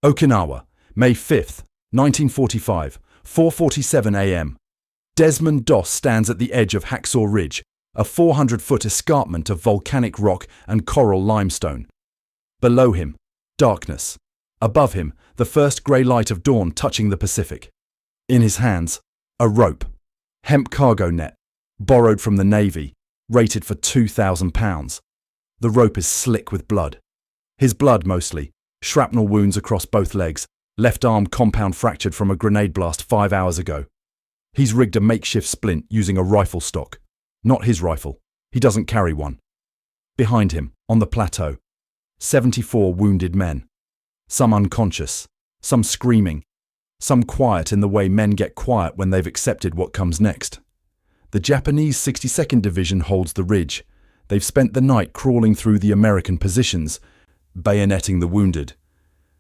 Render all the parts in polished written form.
Okinawa, May 5th, 1945, 4:47 a.m. Desmond Doss stands at the edge of Hacksaw Ridge, a 400-foot escarpment of volcanic rock and coral limestone. Below him, darkness. Above him, the first grey light of dawn touching the Pacific. In his hands, a rope. Hemp cargo net, borrowed from the Navy, rated for £2,000. The rope is slick with blood. His blood mostly, shrapnel wounds across both legs, left arm compound fractured from a grenade blast 5 hours ago. He's rigged a makeshift splint using a rifle stock. Not his rifle. He doesn't carry one. Behind him, on the plateau, 74 wounded men. Some unconscious, some screaming, some quiet in the way men get quiet when they've accepted what comes next. The Japanese 62nd Division holds the ridge. They've spent the night crawling through the American positions, bayoneting the wounded.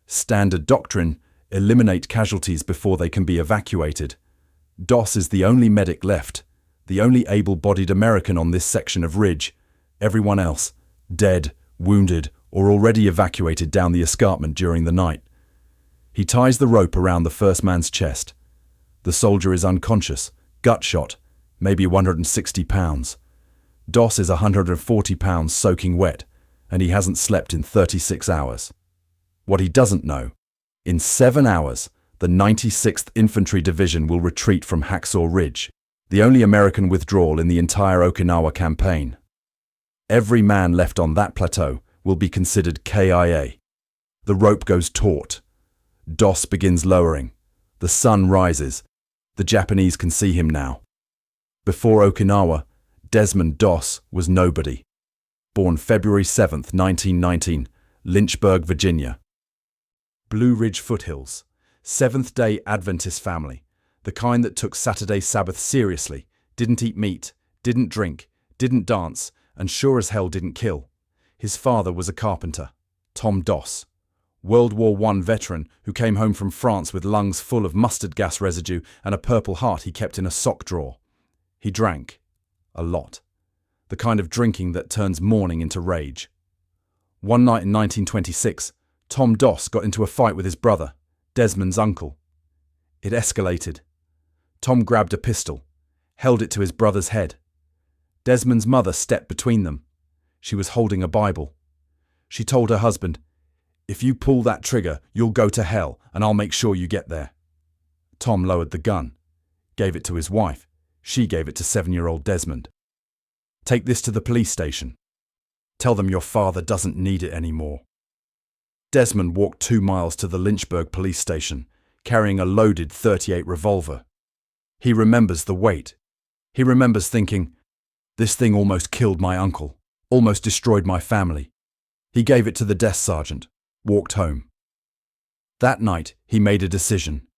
Standard doctrine: eliminate casualties before they can be evacuated. Doss is the only medic left, the only able-bodied American on this section of ridge. Everyone else, dead, wounded, or already evacuated down the escarpment during the night. He ties the rope around the first man's chest. The soldier is unconscious, gut shot, maybe 160 pounds. Doss is 140 pounds soaking wet, and he hasn't slept in 36 hours. What he doesn't know, in 7 hours, the 96th Infantry Division will retreat from Hacksaw Ridge, the only American withdrawal in the entire Okinawa campaign. Every man left on that plateau will be considered KIA. The rope goes taut. Doss begins lowering. The sun rises. The Japanese can see him now. Before Okinawa, Desmond Doss was nobody. Born February 7th, 1919, Lynchburg, Virginia. Blue Ridge foothills. Seventh-Day Adventist family. The kind that took Saturday Sabbath seriously, didn't eat meat, didn't drink, didn't dance, and sure as hell didn't kill. His father was a carpenter, Tom Doss, World War I veteran who came home from France with lungs full of mustard gas residue and a Purple Heart he kept in a sock drawer. He drank. A lot. The kind of drinking that turns mourning into rage. One night in 1926, Tom Doss got into a fight with his brother, Desmond's uncle. It escalated. Tom grabbed a pistol, held it to his brother's head. Desmond's mother stepped between them. She was holding a Bible. She told her husband, "If you pull that trigger, you'll go to hell, and I'll make sure you get there." Tom lowered the gun, gave it to his wife. She gave it to 7-year-old Desmond. "Take this to the police station. Tell them your father doesn't need it anymore." Desmond walked 2 miles to the Lynchburg police station, carrying a loaded .38 revolver. He remembers the weight. He remembers thinking, "This thing almost killed my uncle, almost destroyed my family." He gave it to the desk sergeant, walked home. That night, he made a decision.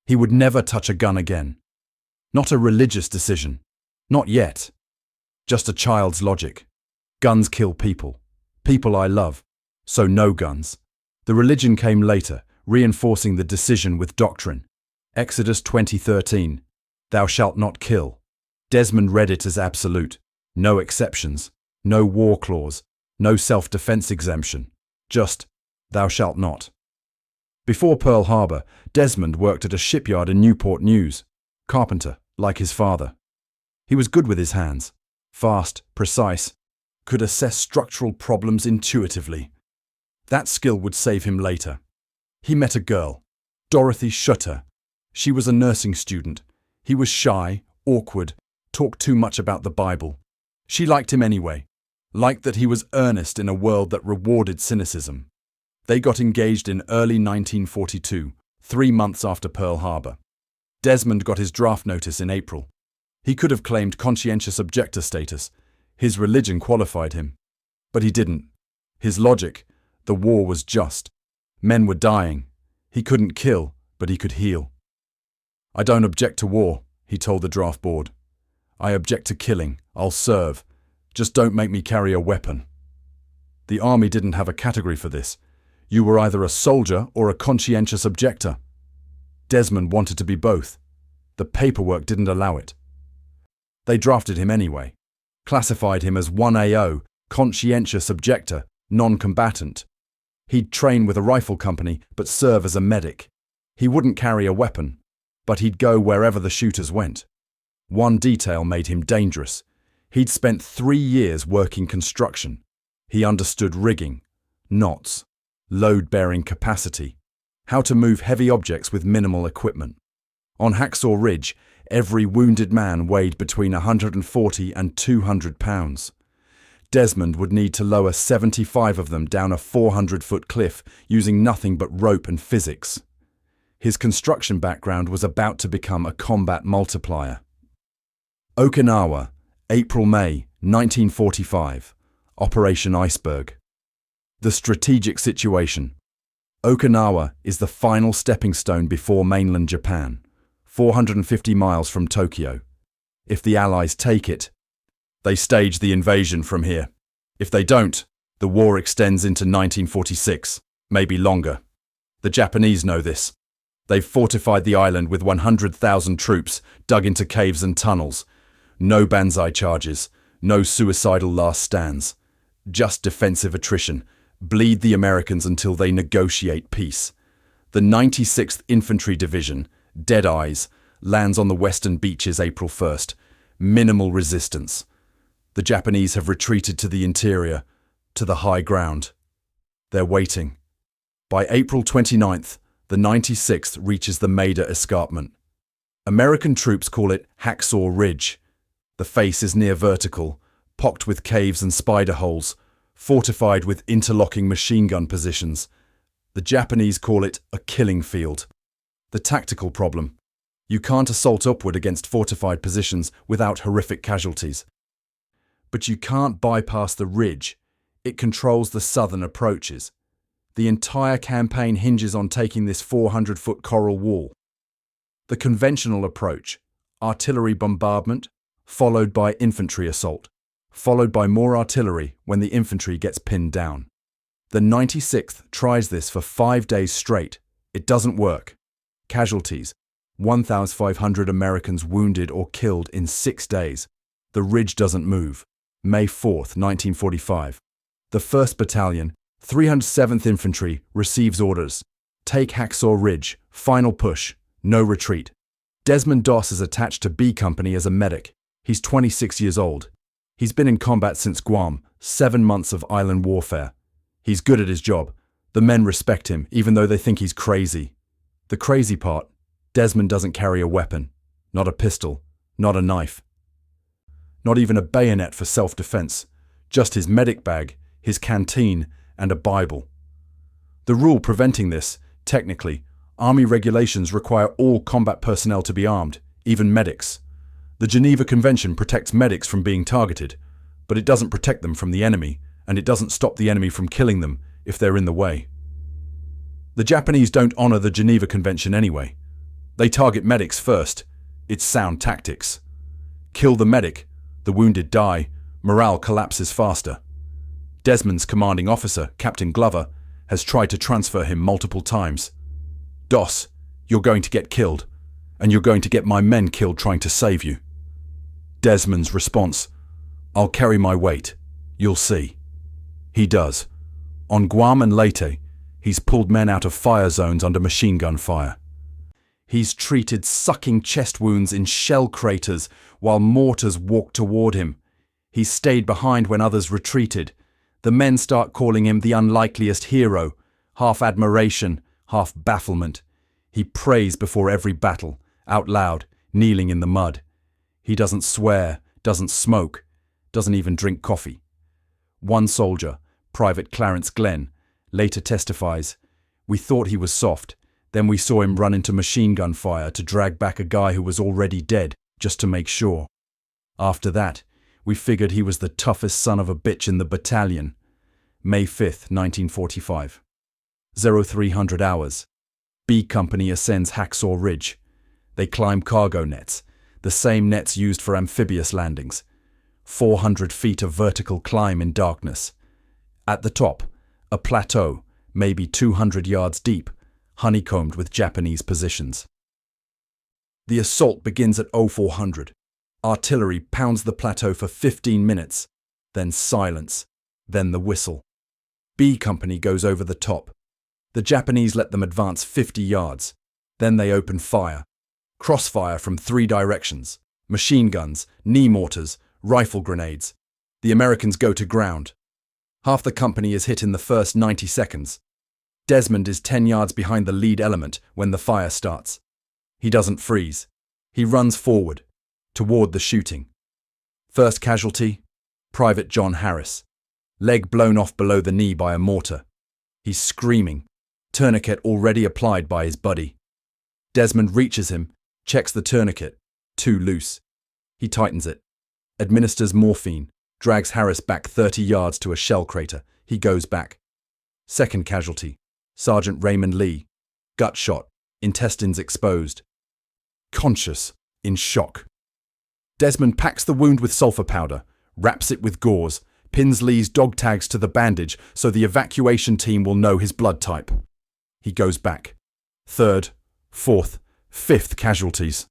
He would never touch a gun again. Not a religious decision. Not yet. Just a child's logic. Guns kill people. People I love. So no guns. The religion came later, reinforcing the decision with doctrine. Exodus 20:13. Thou shalt not kill. Desmond read it as absolute. No exceptions. No war clause. No self-defense exemption. Just, thou shalt not. Before Pearl Harbor, Desmond worked at a shipyard in Newport News. Carpenter, like his father. He was good with his hands. Fast, precise. Could assess structural problems intuitively. That skill would save him later. He met a girl, Dorothy Schutter. She was a nursing student. He was shy, awkward, talked too much about the Bible. She liked him anyway. Liked that he was earnest in a world that rewarded cynicism. They got engaged in early 1942, 3 months after Pearl Harbor. Desmond got his draft notice in April. He could have claimed conscientious objector status. His religion qualified him. But he didn't. His logic: the war was just. Men were dying. He couldn't kill, but he could heal. "I don't object to war," he told the draft board. "I object to killing. I'll serve. Just don't make me carry a weapon." The army didn't have a category for this. You were either a soldier or a conscientious objector. Desmond wanted to be both. The paperwork didn't allow it. They drafted him anyway. Classified him as 1AO, conscientious objector, non-combatant. He'd train with a rifle company but serve as a medic. He wouldn't carry a weapon, but he'd go wherever the shooters went. One detail made him dangerous. He'd spent 3 years working construction. He understood rigging, knots, load-bearing capacity, how to move heavy objects with minimal equipment. On Hacksaw Ridge, every wounded man weighed between 140 and 200 pounds. Desmond would need to lower 75 of them down a 400-foot cliff using nothing but rope and physics. His construction background was about to become a combat multiplier. Okinawa, April-May 1945. Operation Iceberg. The strategic situation. Okinawa is the final stepping stone before mainland Japan, 450 miles from Tokyo. If the Allies take it, they stage the invasion from here. If they don't, the war extends into 1946, maybe longer. The Japanese know this. They've fortified the island with 100,000 troops dug into caves and tunnels. No banzai charges, no suicidal last stands. Just defensive attrition. Bleed the Americans until they negotiate peace. The 96th Infantry Division, Dead Eyes, lands on the western beaches April 1st. Minimal resistance. The Japanese have retreated to the interior, to the high ground. They're waiting. By April 29th, the 96th reaches the Maida Escarpment. American troops call it Hacksaw Ridge. The face is near vertical, pocked with caves and spider holes, fortified with interlocking machine gun positions. The Japanese call it a killing field. The tactical problem: you can't assault upward against fortified positions without horrific casualties. But you can't bypass the ridge. It controls the southern approaches. The entire campaign hinges on taking this 400-foot coral wall. The conventional approach: artillery bombardment, followed by infantry assault, followed by more artillery when the infantry gets pinned down. The 96th tries this for 5 days straight. It doesn't work. Casualties: 1,500 Americans wounded or killed in 6 days. The ridge doesn't move. May 4th, 1945. The 1st Battalion, 307th Infantry, receives orders. Take Hacksaw Ridge. Final push. No retreat. Desmond Doss is attached to B Company as a medic. He's 26 years old. He's been in combat since Guam, 7 months of island warfare. He's good at his job. The men respect him, even though they think he's crazy. The crazy part: Desmond doesn't carry a weapon. Not a pistol. Not a knife. Not even a bayonet for self-defense. Just his medic bag, his canteen, and a Bible. The rule preventing this, technically, Army regulations require all combat personnel to be armed, even medics. The Geneva Convention protects medics from being targeted, but it doesn't protect them from the enemy, and it doesn't stop the enemy from killing them if they're in the way. The Japanese don't honor the Geneva Convention anyway. They target medics first. It's sound tactics. Kill the medic, the wounded die, morale collapses faster. Desmond's commanding officer, Captain Glover, has tried to transfer him multiple times. Doss, you're going to get killed, and you're going to get my men killed trying to save you. Desmond's response: I'll carry my weight. You'll see. He does. On Guam and Leyte, he's pulled men out of fire zones under machine gun fire. He's treated sucking chest wounds in shell craters while mortars walked toward him. He's stayed behind when others retreated. The men start calling him the unlikeliest hero, half admiration, half bafflement. He prays before every battle, out loud, kneeling in the mud. He doesn't swear, doesn't smoke, doesn't even drink coffee. One soldier, Private Clarence Glenn, later testifies, "We thought he was soft. Then we saw him run into machine gun fire to drag back a guy who was already dead, just to make sure. After that, we figured he was the toughest son of a bitch in the battalion." May 5th, 1945. 0300 hours. B Company ascends Hacksaw Ridge. They climb cargo nets, the same nets used for amphibious landings. 400 feet of vertical climb in darkness. At the top, a plateau, maybe 200 yards deep, honeycombed with Japanese positions. The assault begins at 0400. Artillery pounds the plateau for 15 minutes, then silence, then the whistle. B Company goes over the top. The Japanese let them advance 50 yards. Then they open fire. Crossfire from 3 directions. Machine guns, knee mortars, rifle grenades. The Americans go to ground. Half the company is hit in the first 90 seconds. Desmond is 10 yards behind the lead element when the fire starts. He doesn't freeze. He runs forward, toward the shooting. First casualty, Private John Harris. Leg blown off below the knee by a mortar. He's screaming, tourniquet already applied by his buddy. Desmond reaches him, checks the tourniquet, too loose. He tightens it, administers morphine, drags Harris back 30 yards to a shell crater. He goes back. Second casualty, Sergeant Raymond Lee. Gut shot, intestines exposed. Conscious, in shock. Desmond packs the wound with sulfur powder, wraps it with gauze, pins Lee's dog tags to the bandage so the evacuation team will know his blood type. He goes back. Third, fourth, fifth casualties.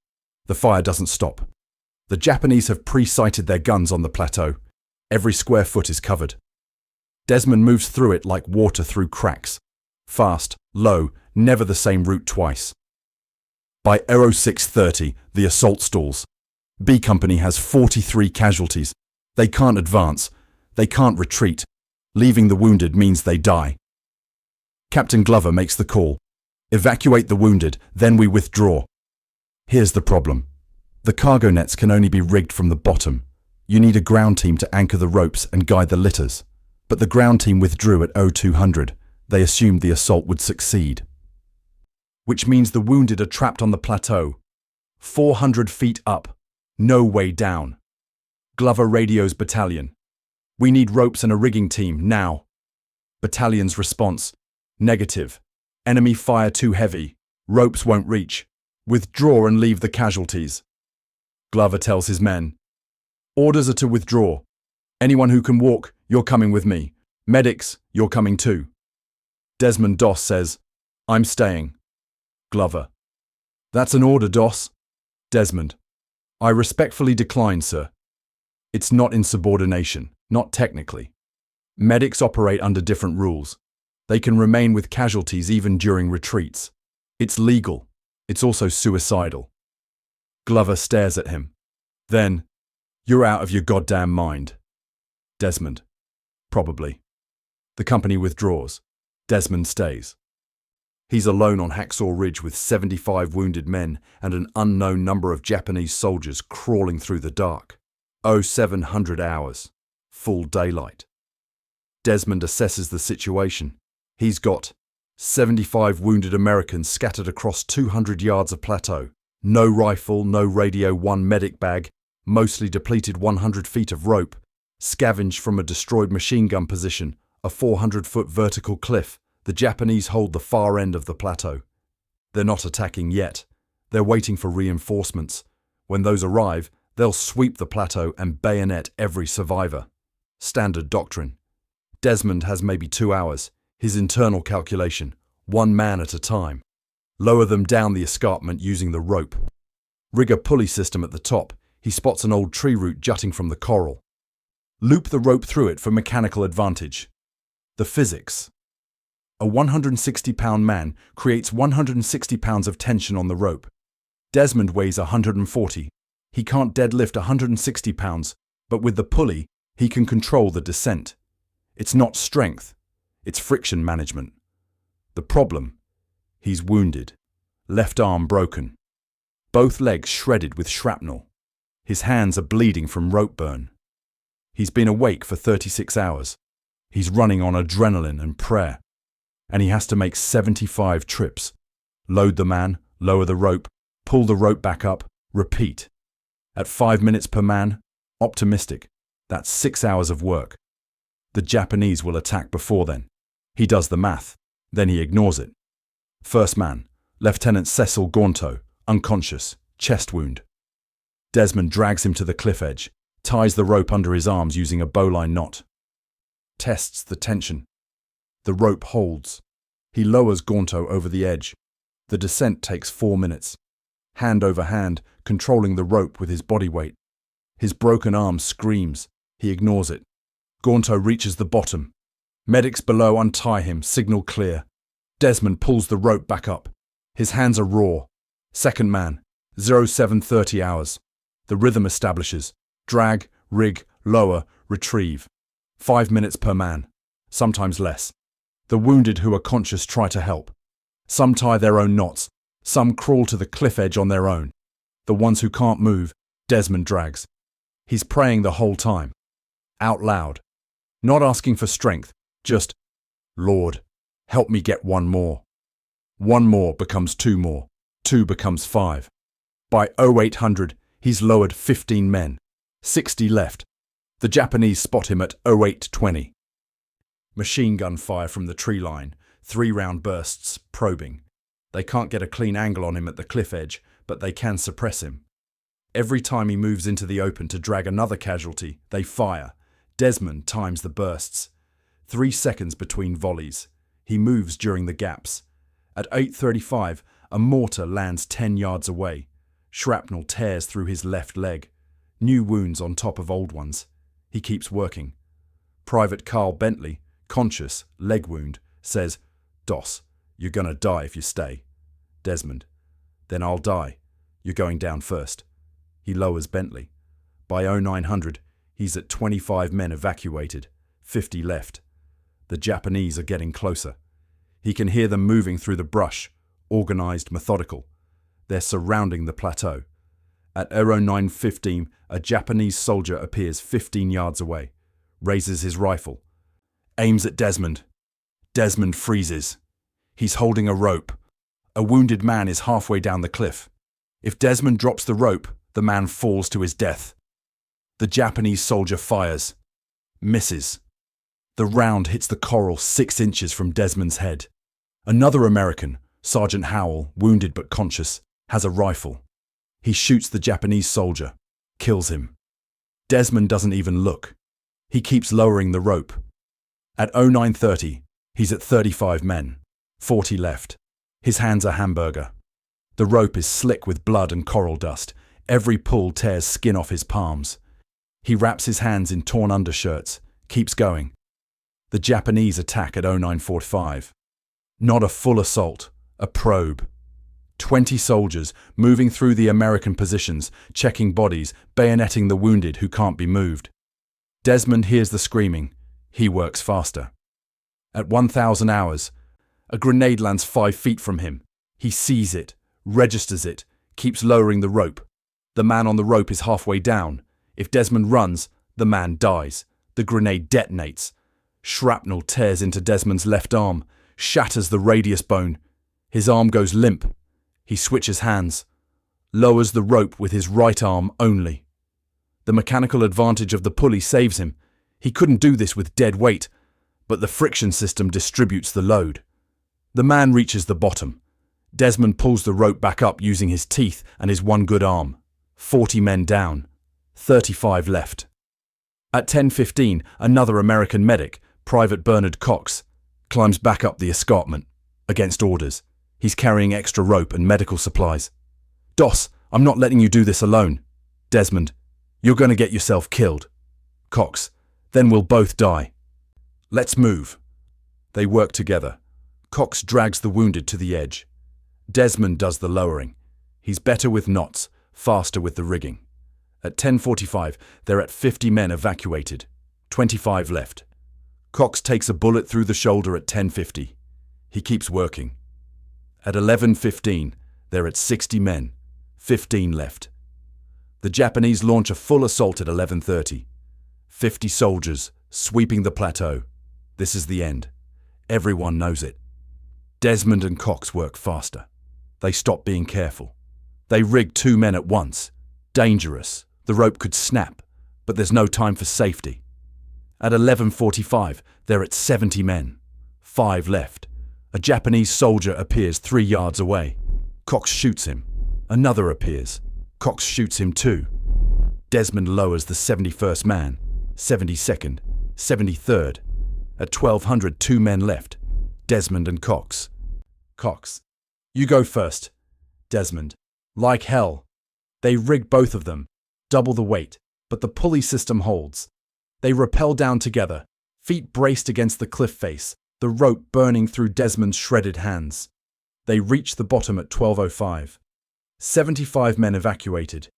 The fire doesn't stop. The Japanese have pre-sighted their guns on the plateau. Every square foot is covered. Desmond moves through it like water through cracks. Fast, low, never the same route twice. By 06:30, the assault stalls. B Company has 43 casualties. They can't advance. They can't retreat. Leaving the wounded means they die. Captain Glover makes the call. Evacuate the wounded, then we withdraw. Here's the problem. The cargo nets can only be rigged from the bottom. You need a ground team to anchor the ropes and guide the litters. But the ground team withdrew at 0200. They assumed the assault would succeed. Which means the wounded are trapped on the plateau. 400 feet up. No way down. Glover radios battalion. We need ropes and a rigging team, now. Battalion's response. Negative. Enemy fire too heavy. Ropes won't reach. Withdraw and leave the casualties. Glover tells his men. Orders are to withdraw. Anyone who can walk, you're coming with me. Medics, you're coming too. Desmond Doss says, I'm staying. Glover. That's an order, Doss. Desmond. I respectfully decline, sir. It's not insubordination, not technically. Medics operate under different rules. They can remain with casualties even during retreats. It's legal. It's also suicidal. Glover stares at him. Then, you're out of your goddamn mind. Desmond. Probably. The company withdraws. Desmond stays. He's alone on Hacksaw Ridge with 75 wounded men and an unknown number of Japanese soldiers crawling through the dark. 0700 hours. Full daylight. Desmond assesses the situation. He's got 75 wounded Americans scattered across 200 yards of plateau. No rifle, no radio, 1 medic bag, mostly depleted 100 feet of rope, scavenged from a destroyed machine gun position, a 400-foot vertical cliff. The Japanese hold the far end of the plateau. They're not attacking yet. They're waiting for reinforcements. When those arrive, they'll sweep the plateau and bayonet every survivor. Standard doctrine. Desmond has maybe 2 hours. His internal calculation, 1 man at a time. Lower them down the escarpment using the rope. Rig a pulley system at the top. He spots an old tree root jutting from the coral. Loop the rope through it for mechanical advantage. The physics. A 160-pound man creates 160 pounds of tension on the rope. Desmond weighs 140. He can't deadlift 160 pounds, but with the pulley, he can control the descent. It's not strength, it's friction management. The problem? He's wounded. Left arm broken. Both legs shredded with shrapnel. His hands are bleeding from rope burn. He's been awake for 36 hours. He's running on adrenaline and prayer. And he has to make 75 trips. Load the man, lower the rope, pull the rope back up, repeat. At 5 minutes per man, optimistic, that's 6 hours of work. The Japanese will attack before then. He does the math, then he ignores it. First man, Lieutenant Cecil Gaunto, unconscious, chest wound. Desmond drags him to the cliff edge, ties the rope under his arms using a bowline knot. Tests the tension. The rope holds. He lowers Gaunto over the edge. The descent takes 4 minutes. Hand over hand, controlling the rope with his body weight. His broken arm screams. He ignores it. Gaunto reaches the bottom. Medics below untie him, signal clear. Desmond pulls the rope back up. His hands are raw. Second man, 0730 hours. The rhythm establishes. Drag, rig, lower, retrieve. 5 minutes per man, sometimes less. The wounded who are conscious try to help. Some tie their own knots. Some crawl to the cliff edge on their own. The ones who can't move, Desmond drags. He's praying the whole time. Out loud. Not asking for strength, just, Lord, help me get one more. One more becomes two more. Two becomes five. By 0800, he's lowered 15 men. 60 left. The Japanese spot him at 0820. Machine gun fire from the tree line. 3-round bursts, probing. They can't get a clean angle on him at the cliff edge, but they can suppress him. Every time he moves into the open to drag another casualty, they fire. Desmond times the bursts. 3 seconds between volleys. He moves during the gaps. At 8:35, a mortar lands 10 yards away. Shrapnel tears through his left leg. New wounds on top of old ones. He keeps working. Private Carl Bentley, conscious, leg wound, says, Doss, you're gonna die if you stay. Desmond, then I'll die. You're going down first. He lowers Bentley. By 0900, he's at 25 men evacuated, 50 left. The Japanese are getting closer. He can hear them moving through the brush, organized, methodical. They're surrounding the plateau. At 09:15, a Japanese soldier appears 15 yards away, raises his rifle, aims at Desmond. Desmond freezes. He's holding a rope. A wounded man is halfway down the cliff. If Desmond drops the rope, the man falls to his death. The Japanese soldier fires. Misses. The round hits the coral 6 inches from Desmond's head. Another American, Sergeant Howell, wounded but conscious, has a rifle. He shoots the Japanese soldier, kills him. Desmond doesn't even look. He keeps lowering the rope. At 0930, he's at 35 men, 40 left. His hands are hamburger. The rope is slick with blood and coral dust. Every pull tears skin off his palms. He wraps his hands in torn undershirts, keeps going. The Japanese attack at 0945. Not a full assault, a probe. 20 soldiers moving through the American positions, checking bodies, bayoneting the wounded who can't be moved. Desmond hears the screaming. He works faster. At 1000 hours, a grenade lands 5 feet from him. He sees it, registers it, keeps lowering the rope. The man on the rope is halfway down. If Desmond runs, the man dies. The grenade detonates. Shrapnel tears into Desmond's left arm, shatters the radius bone. His arm goes limp. He switches hands, lowers the rope with his right arm only. The mechanical advantage of the pulley saves him. He couldn't do this with dead weight, but the friction system distributes the load. The man reaches the bottom. Desmond pulls the rope back up using his teeth and his one good arm. 40 men down, 35 left. At 10:15, another American medic, Private Bernard Cox, climbs back up the escarpment, against orders. He's carrying extra rope and medical supplies. Doss, I'm not letting you do this alone. Desmond, you're going to get yourself killed. Cox, then we'll both die. Let's move. They work together. Cox drags the wounded to the edge. Desmond does the lowering. He's better with knots, faster with the rigging. At 10:45, they're at 50 men evacuated, 25 left. Cox takes a bullet through the shoulder at 10:50. He keeps working. At 11:15, they're at 60 men, 15 left. The Japanese launch a full assault at 11:30. 50 soldiers, sweeping the plateau. This is the end. Everyone knows it. Desmond and Cox work faster. They stop being careful. They rig 2 men at once. Dangerous. The rope could snap, but there's no time for safety. At 11:45, they're at 70 men. 5 left. A Japanese soldier appears 3 yards away. Cox shoots him. Another appears. Cox shoots him too. Desmond lowers the 71st man, 72nd, 73rd. At 1200, 2 men left. Desmond and Cox. Cox. You go first. Desmond. Like hell. They rig both of them. Double the weight. But the pulley system holds. They rappel down together. feet braced against the cliff face, the rope burning through Desmond's shredded hands. They reached the bottom at 12:05. 75 men evacuated,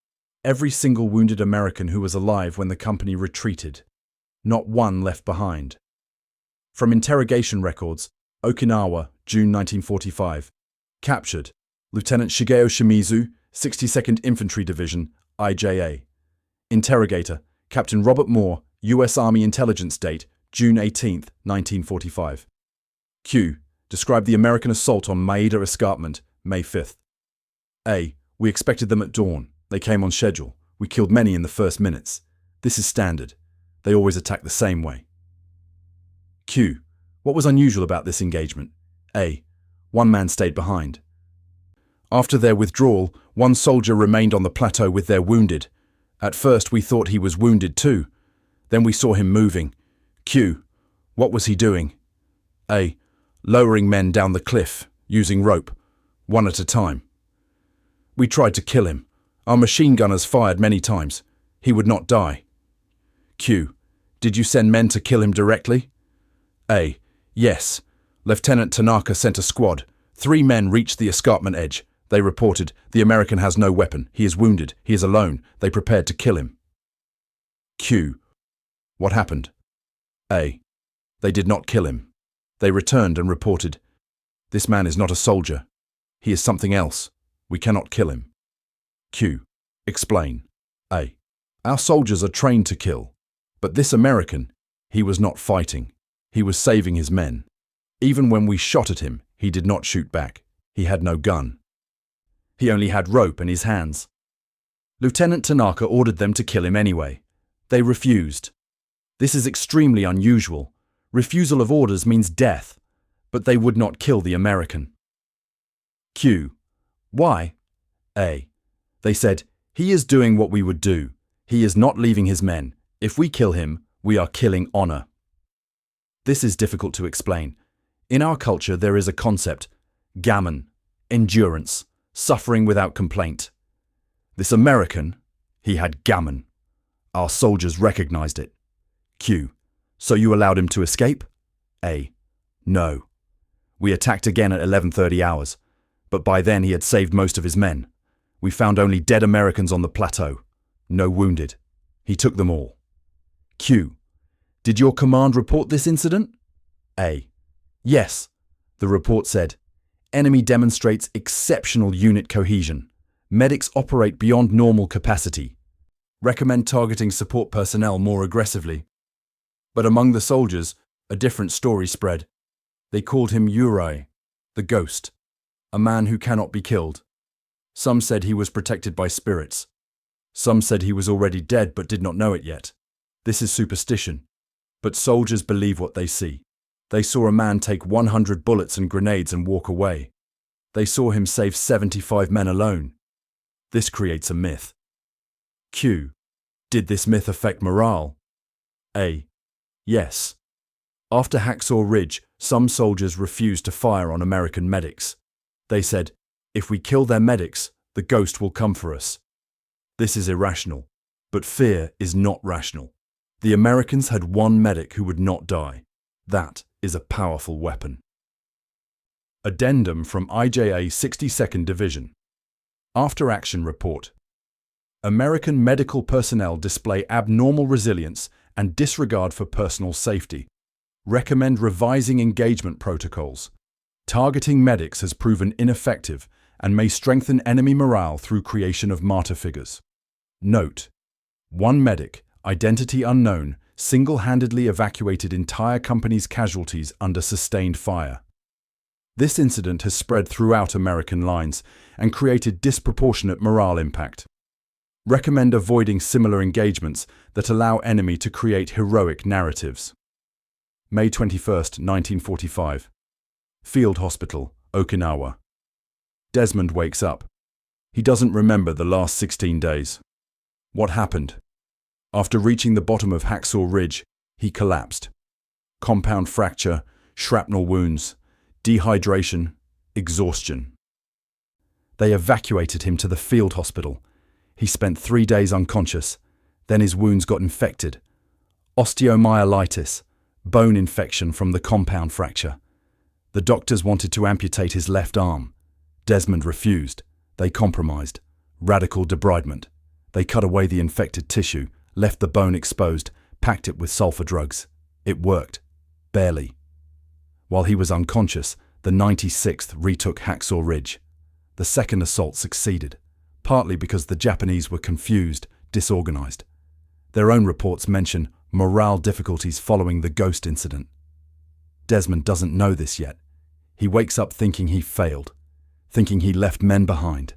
every single wounded American who was alive when the company retreated. Not one left behind. From interrogation records, Okinawa, June 1945. Captured, Lieutenant Shigeo Shimizu, 62nd Infantry Division, IJA. Interrogator, Captain Robert Moore, U.S. Army Intelligence. Date, June 18, 1945. Q. Describe the American assault on Maeda Escarpment, May 5th. A. We expected them at dawn. They came on schedule. We killed many in the first minutes. This is standard. They always attack the same way. Q. What was unusual about this engagement? A. One man stayed behind. After their withdrawal, one soldier remained on the plateau with their wounded. At first we thought he was wounded too. Then we saw him moving. Q. What was he doing? A. Lowering men down the cliff, using rope, one at a time. We tried to kill him. Our machine gunners fired many times. He would not die. Q. Did you send men to kill him directly? A. Yes. Lieutenant Tanaka sent a squad. 3 men reached the escarpment edge. They reported, the American has no weapon. He is wounded. He is alone. They prepared to kill him. Q. What happened? A. They did not kill him. They returned and reported, this man is not a soldier. He is something else. We cannot kill him. Q. Explain. A. Our soldiers are trained to kill. But this American, he was not fighting. He was saving his men. Even when we shot at him, he did not shoot back. He had no gun. He only had rope in his hands. Lieutenant Tanaka ordered them to kill him anyway. They refused. This is extremely unusual. Refusal of orders means death, but they would not kill the American. Q. Why? A. They said, he is doing what we would do. He is not leaving his men. If we kill him, we are killing honor. This is difficult to explain. In our culture, there is a concept, gammon, endurance, suffering without complaint. This American, he had gammon. Our soldiers recognized it. Q. So you allowed him to escape? A. No. We attacked again at 11:30 hours, but by then he had saved most of his men. We found only dead Americans on the plateau. No wounded. He took them all. Q. Did your command report this incident? A. Yes. The report said, enemy demonstrates exceptional unit cohesion. Medics operate beyond normal capacity. Recommend targeting support personnel more aggressively. But among the soldiers, a different story spread. They called him Yurai, the ghost, a man who cannot be killed. Some said he was protected by spirits. Some said he was already dead but did not know it yet. This is superstition. But soldiers believe what they see. They saw a man take 100 bullets and grenades and walk away. They saw him save 75 men alone. This creates a myth. Q. Did this myth affect morale? A. Yes. After Hacksaw Ridge, some soldiers refused to fire on American medics. They said, if we kill their medics, the ghost will come for us. This is irrational, but fear is not rational. The Americans had one medic who would not die. That is a powerful weapon. Addendum from IJA 62nd Division. After Action Report. American medical personnel display abnormal resilience and disregard for personal safety. Recommend revising engagement protocols. Targeting medics has proven ineffective and may strengthen enemy morale through creation of martyr figures. Note: one medic, identity unknown, single-handedly evacuated entire company's casualties under sustained fire. This incident has spread throughout American lines and created disproportionate morale impact. Recommend avoiding similar engagements that allow enemy to create heroic narratives. May 21, 1945. Field Hospital, Okinawa. Desmond wakes up. He doesn't remember the last 16 days. What happened? After reaching the bottom of Hacksaw Ridge, he collapsed. Compound fracture, shrapnel wounds, dehydration, exhaustion. They evacuated him to the field hospital. He spent 3 days unconscious. Then his wounds got infected. Osteomyelitis, bone infection from the compound fracture. The doctors wanted to amputate his left arm. Desmond refused. They compromised. Radical debridement. They cut away the infected tissue, left the bone exposed, packed it with sulfur drugs. It worked. Barely. While he was unconscious, the 96th retook Hacksaw Ridge. The second assault succeeded, partly because the Japanese were confused, disorganized. Their own reports mention morale difficulties following the ghost incident. Desmond doesn't know this yet. He wakes up thinking he failed, thinking he left men behind.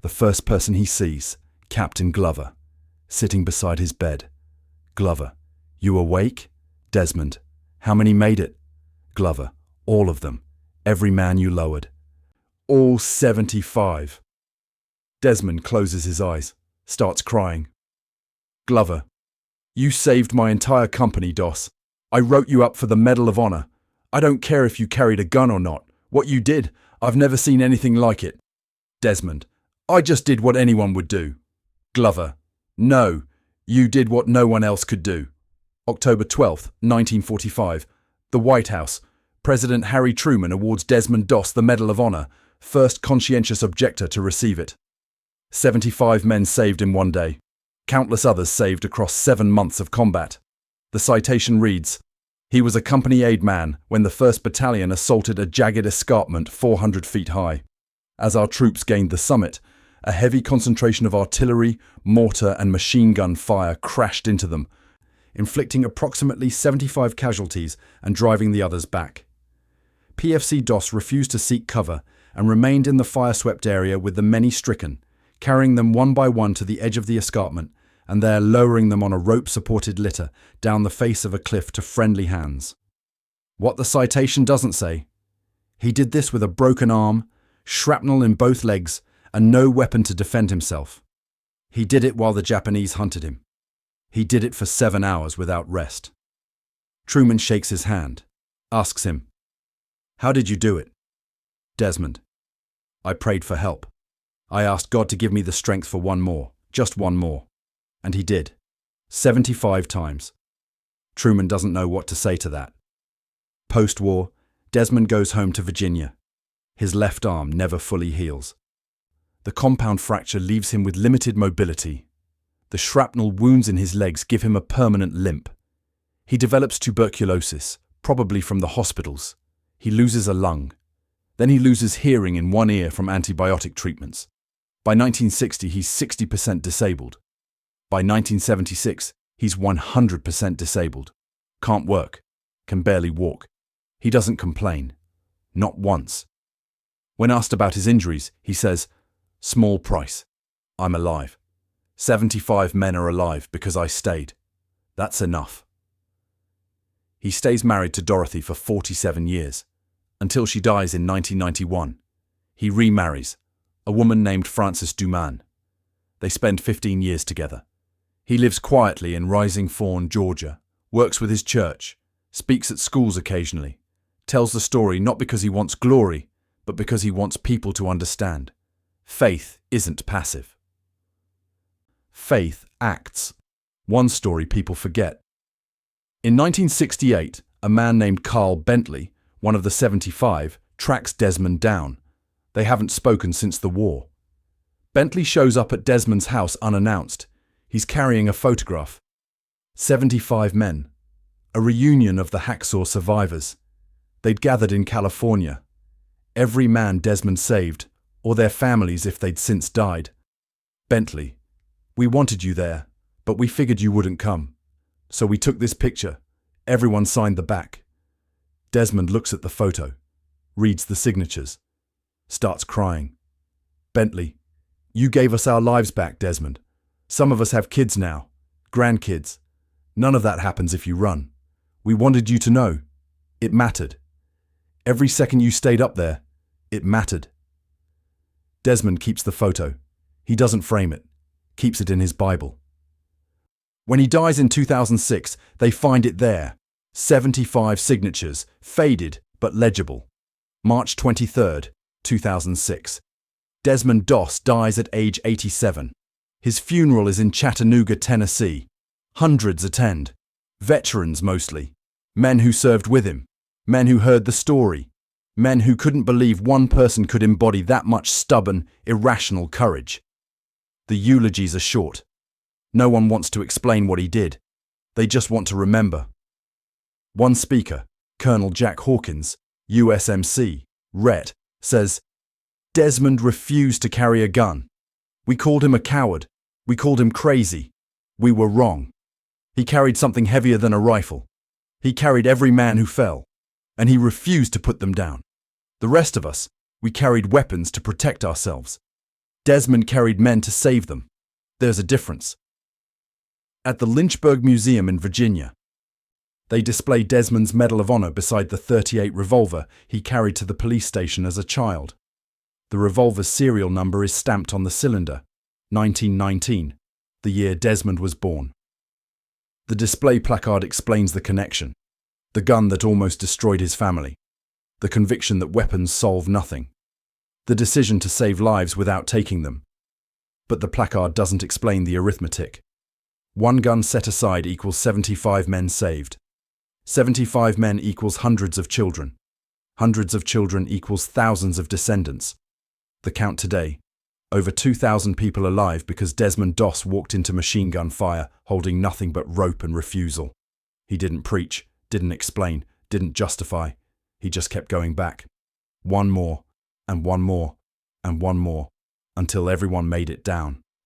The first person he sees, Captain Glover, sitting beside his bed. Glover, you awake? Desmond, how many made it? Glover, all of them. Every man you lowered. All 75. Desmond closes his eyes, starts crying. Glover, you saved my entire company, Doss. I wrote you up for the Medal of Honor. I don't care if you carried a gun or not. What you did, I've never seen anything like it. Desmond, I just did what anyone would do. Glover, no, you did what no one else could do. October 12th, 1945. The White House. President Harry Truman awards Desmond Doss the Medal of Honor, first conscientious objector to receive it. 75 men saved in one day. Countless others saved across 7 months of combat. The citation reads, he was a company aide man when the 1st Battalion assaulted a jagged escarpment 400 feet high. As our troops gained the summit, a heavy concentration of artillery, mortar and machine gun fire crashed into them, inflicting approximately 75 casualties and driving the others back. PFC Doss refused to seek cover and remained in the fire-swept area with the many stricken, carrying them one by one to the edge of the escarpment and there lowering them on a rope-supported litter down the face of a cliff to friendly hands. What the citation doesn't say, he did this with a broken arm, shrapnel in both legs, and no weapon to defend himself. He did it while the Japanese hunted him. He did it for 7 hours without rest. Truman shakes his hand, asks him, how did you do it? Desmond, I prayed for help. I asked God to give me the strength for one more, just one more. And he did. 75 times. Truman doesn't know what to say to that. Post-war, Desmond goes home to Virginia. His left arm never fully heals. The compound fracture leaves him with limited mobility. The shrapnel wounds in his legs give him a permanent limp. He develops tuberculosis, probably from the hospitals. He loses a lung. Then he loses hearing in one ear from antibiotic treatments. By 1960, he's 60% disabled. By 1976, he's 100% disabled. Can't work. Can barely walk. He doesn't complain. Not once. When asked about his injuries, he says, small price. I'm alive. 75 men are alive because I stayed. That's enough. He stays married to Dorothy for 47 years, until she dies in 1991. He remarries, a woman named Frances Duman. They spend 15 years together. He lives quietly in Rising Fawn, Georgia, works with his church, speaks at schools occasionally, tells the story not because he wants glory, but because he wants people to understand. Faith isn't passive. Faith acts. One story people forget. In 1968, a man named Carl Bentley, one of the 75, tracks Desmond down. They haven't spoken since the war. Bentley shows up at Desmond's house unannounced. He's carrying a photograph. 75 men. A reunion of the Hacksaw survivors. They'd gathered in California. Every man Desmond saved, or their families if they'd since died. Bentley, we wanted you there, but we figured you wouldn't come. So we took this picture. Everyone signed the back. Desmond looks at the photo, reads the signatures, starts crying. Bentley, you gave us our lives back, Desmond. Some of us have kids now, grandkids. None of that happens if you run. We wanted you to know. It mattered. Every second you stayed up there, it mattered. Desmond keeps the photo. He doesn't frame it, keeps it in his Bible. When he dies in 2006, they find it there. 75 signatures, faded but legible. March 23rd, 2006. Desmond Doss dies at age 87. His funeral is in Chattanooga, Tennessee. Hundreds attend. Veterans mostly. Men who served with him. Men who heard the story. Men who couldn't believe one person could embody that much stubborn, irrational courage. The eulogies are short. No one wants to explain what he did. They just want to remember. One speaker, Colonel Jack Hawkins, USMC, RET, says, Desmond refused to carry a gun. We called him a coward. We called him crazy. We were wrong. He carried something heavier than a rifle. He carried every man who fell, and he refused to put them down. The rest of us, we carried weapons to protect ourselves. Desmond carried men to save them. There's a difference. At the Lynchburg Museum in Virginia, they display Desmond's Medal of Honor beside the .38 revolver he carried to the police station as a child. The revolver's serial number is stamped on the cylinder, 1919, the year Desmond was born. The display placard explains the connection, the gun that almost destroyed his family, the conviction that weapons solve nothing, the decision to save lives without taking them. But the placard doesn't explain the arithmetic. One gun set aside equals 75 men saved. 75 men equals hundreds of children. Hundreds of children equals thousands of descendants. The count today, over 2,000 people alive because Desmond Doss walked into machine gun fire holding nothing but rope and refusal. He didn't preach, didn't explain, didn't justify. He just kept going back. One more, and one more, and one more, until everyone made it down.